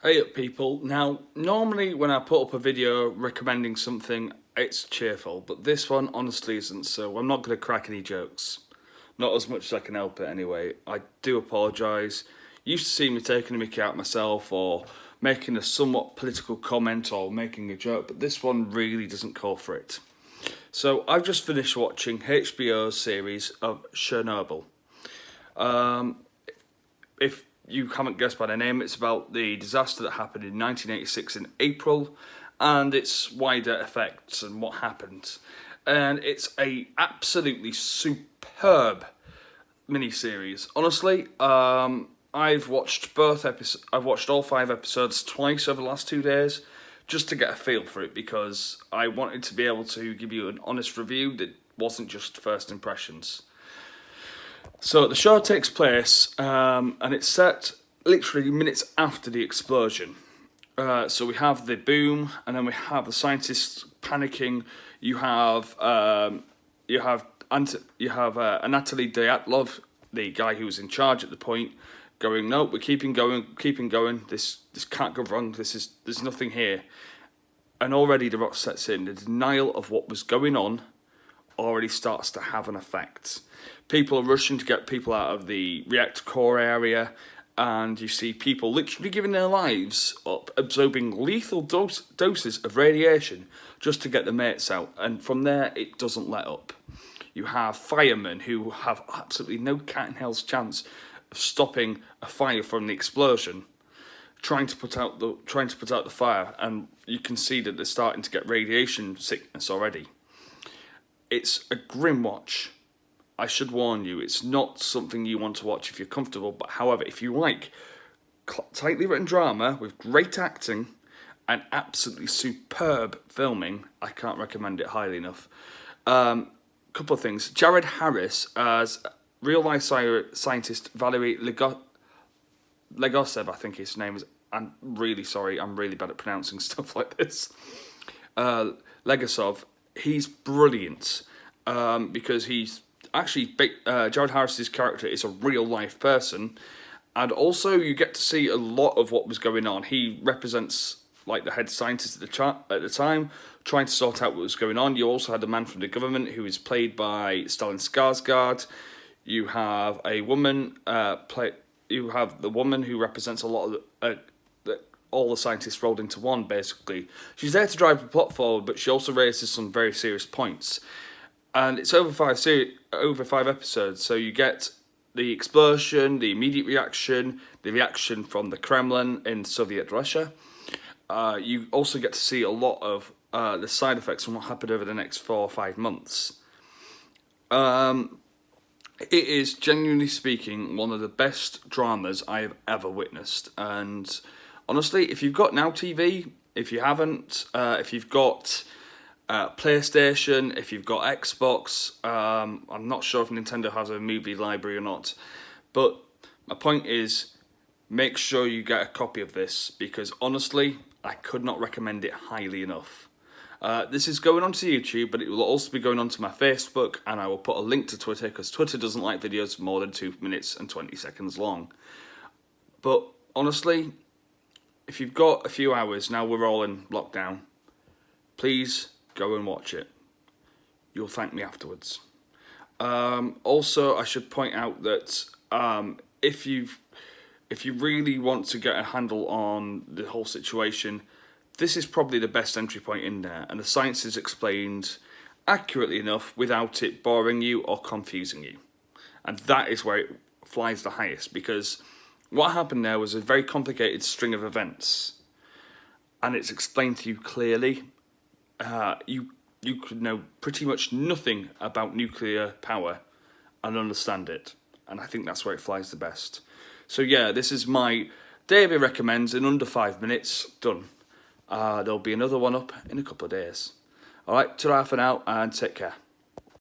Hey up people, now normally when I put up a video recommending something it's cheerful, but this one honestly isn't, so I'm not going to crack any jokes. Not as much as I can help it anyway. I do apologise. You used to see me taking a mickey out myself or making a somewhat political comment or making a joke, but this one really doesn't call for it. So I've just finished watching HBO's series of Chernobyl. If you haven't guessed by the name, it's about the disaster that happened in 1986 in April and its wider effects and what happened. And it's a absolutely superb miniseries. Honestly, I've watched I've watched all 5 episodes twice over the last 2 days just to get a feel for it, because I wanted to be able to give you an honest review that wasn't just first impressions. So the show takes place, and it's set literally minutes after the explosion. So we have the boom, and then we have the scientists panicking. You have Anatoly Dyatlov, the guy who was in charge at the point, going, "No, we're keeping going. This can't go wrong. There's nothing here." And already the rot sets in. The denial of what was going on already starts to have an effect. People are rushing to get people out of the reactor core area, and you see people literally giving their lives up, absorbing lethal doses of radiation just to get their mates out, and from there it doesn't let up. You have firemen who have absolutely no cat in hell's chance of stopping a fire from the explosion, trying to put out the fire, and you can see that they're starting to get radiation sickness already. It's a grim watch. I should warn you, it's not something you want to watch if you're comfortable, but however, if you like tightly written drama with great acting and absolutely superb filming, I can't recommend it highly enough. Couple of things. Jared Harris as real-life scientist Valery Legosev, I think his name is. I'm really sorry, I'm really bad at pronouncing stuff like this. Legasov, he's brilliant, because he's actually, Jared Harris's character is a real life person, and also you get to see a lot of what was going on. He represents like the head scientist at the time, trying to sort out what was going on. You also had a man from the government who is played by Stellan Skarsgård. You have a woman You have the woman who represents a lot of all the scientists rolled into one, basically. She's there to drive the plot forward, but she also raises some very serious points. And it's over 5 episodes, so you get the explosion, the immediate reaction, the reaction from the Kremlin in Soviet Russia. You also get to see a lot of the side effects from what happened over the next 4 or 5 months. It is, genuinely speaking, one of the best dramas I have ever witnessed. And honestly, if you've got Now TV, if you haven't, if you've got PlayStation, if you've got Xbox, I'm not sure if Nintendo has a movie library or not, but my point is, make sure you get a copy of this, because honestly, I could not recommend it highly enough. This is going onto YouTube, but it will also be going onto my Facebook, and I will put a link to Twitter, because Twitter doesn't like videos more than 2 minutes and 20 seconds long. But honestly, if you've got a few hours, now we're all in lockdown, please go and watch it. You'll thank me afterwards. Also, I should point out that if you really want to get a handle on the whole situation, this is probably the best entry point in there, and the science is explained accurately enough without it boring you or confusing you. And that is where it flies the highest, because what happened there was a very complicated string of events, and it's explained to you clearly. You could know pretty much nothing about nuclear power and understand it, and I think that's where it flies the best. So yeah, this is my Davey recommends in under 5 minutes, done. There'll be another one up in a couple of days. Alright, ta-ra for now, and take care.